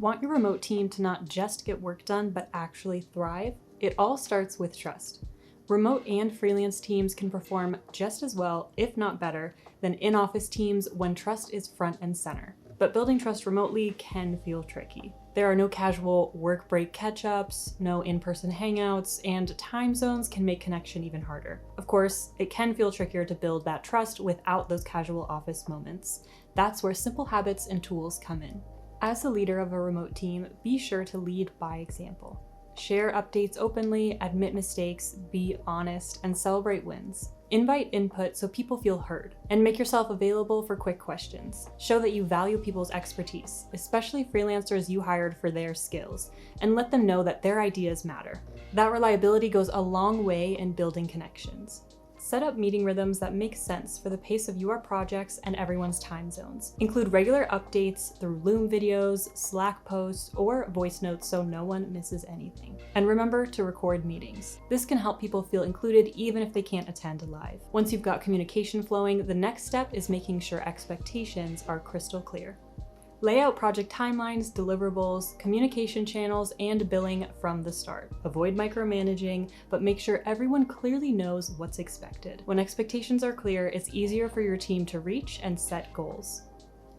want your remote team to not just get work done, but actually thrive, it all starts with trust. Remote and freelance teams can perform just as well, if not better, than in-office teams when trust is front and center. But building trust remotely can feel tricky. There are no casual work break catch-ups, no in-person hangouts, and time zones can make connection even harder. Of course, it can feel trickier to build that trust without those casual office moments. That's where simple habits and tools come in. As a leader of a remote team, be sure to lead by example. Share updates openly, admit mistakes, be honest, and celebrate wins. Invite input so people feel heard, and make yourself available for quick questions. Show that you value people's expertise, especially freelancers you hired for their skills, and let them know that their ideas matter. That reliability goes a long way in building connections. Set up meeting rhythms that make sense for the pace of your projects and everyone's time zones. Include regular updates through Loom videos, Slack posts, or voice notes so no one misses anything. And remember to record meetings. This can help people feel included even if they can't attend live. Once you've got communication flowing, the next step is making sure expectations are crystal clear. Lay out project timelines, deliverables, communication channels, and billing from the start. Avoid micromanaging, but make sure everyone clearly knows what's expected. When expectations are clear, it's easier for your team to reach and set goals.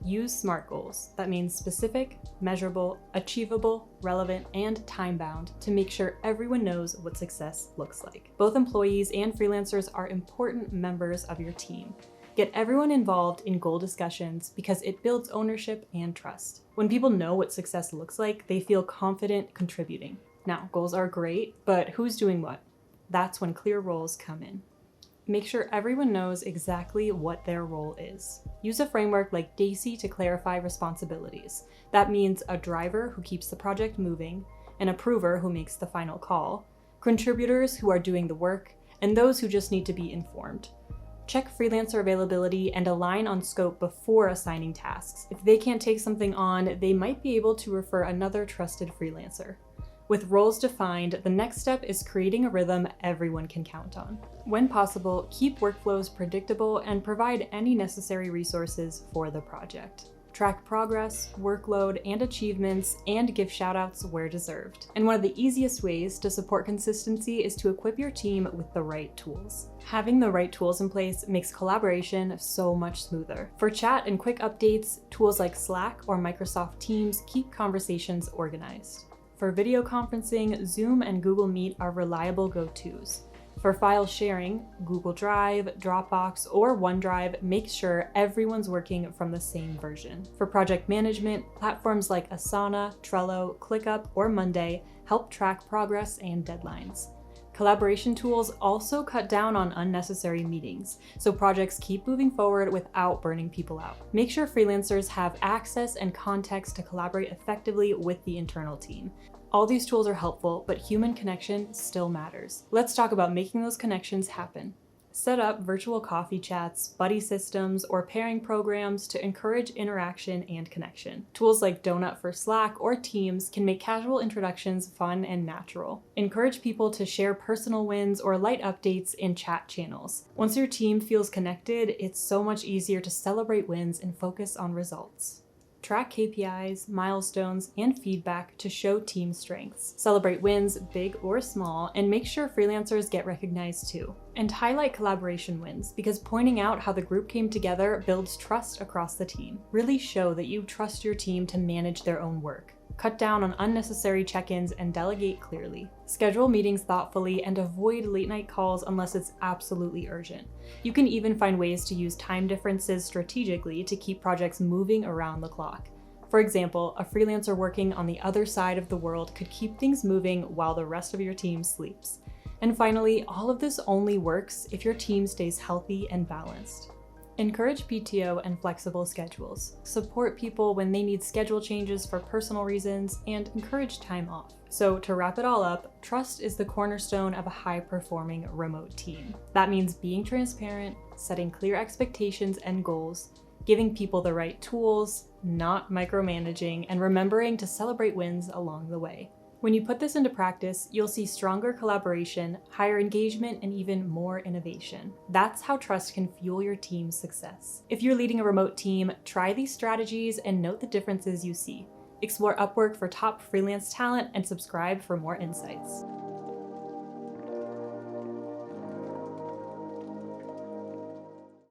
Use SMART goals. That means specific, measurable, achievable, relevant, and time-bound to make sure everyone knows what success looks like. Both employees and freelancers are important members of your team. Get everyone involved in goal discussions because it builds ownership and trust. When people know what success looks like, they feel confident contributing. Now, goals are great, but who's doing what? That's when clear roles come in. Make sure everyone knows exactly what their role is. Use a framework like DAISY to clarify responsibilities. That means a driver who keeps the project moving, an approver who makes the final call, contributors who are doing the work, and those who just need to be informed. Check freelancer availability and align on scope before assigning tasks. If they can't take something on, they might be able to refer another trusted freelancer. With roles defined, the next step is creating a rhythm everyone can count on. When possible, keep workflows predictable and provide any necessary resources for the project. Track progress, workload, and achievements, and give shoutouts where deserved. And one of the easiest ways to support consistency is to equip your team with the right tools. Having the right tools in place makes collaboration so much smoother. For chat and quick updates, tools like Slack or Microsoft Teams keep conversations organized. For video conferencing, Zoom and Google Meet are reliable go-tos. For file sharing, Google Drive, Dropbox, or OneDrive make sure everyone's working from the same version. For project management, platforms like Asana, Trello, ClickUp, or Monday help track progress and deadlines. Collaboration tools also cut down on unnecessary meetings, so projects keep moving forward without burning people out. Make sure freelancers have access and context to collaborate effectively with the internal team. All these tools are helpful, but human connection still matters. Let's talk about making those connections happen. Set up virtual coffee chats, buddy systems, or pairing programs to encourage interaction and connection. Tools like Donut for Slack or Teams can make casual introductions fun and natural. Encourage people to share personal wins or light updates in chat channels. Once your team feels connected, it's so much easier to celebrate wins and focus on results. Track KPIs, milestones, and feedback to show team strengths. Celebrate wins, big or small, and make sure freelancers get recognized too. And highlight collaboration wins, because pointing out how the group came together builds trust across the team. Really show that you trust your team to manage their own work. Cut down on unnecessary check-ins and delegate clearly. Schedule meetings thoughtfully and avoid late-night calls unless it's absolutely urgent. You can even find ways to use time differences strategically to keep projects moving around the clock. For example, a freelancer working on the other side of the world could keep things moving while the rest of your team sleeps. And finally, all of this only works if your team stays healthy and balanced. Encourage PTO and flexible schedules. Support people when they need schedule changes for personal reasons, and encourage time off. So to wrap it all up, trust is the cornerstone of a high-performing remote team. That means being transparent, setting clear expectations and goals, giving people the right tools, not micromanaging, and remembering to celebrate wins along the way. When you put this into practice, you'll see stronger collaboration, higher engagement, and even more innovation. That's how trust can fuel your team's success. If you're leading a remote team, try these strategies and note the differences you see. Explore Upwork for top freelance talent and subscribe for more insights.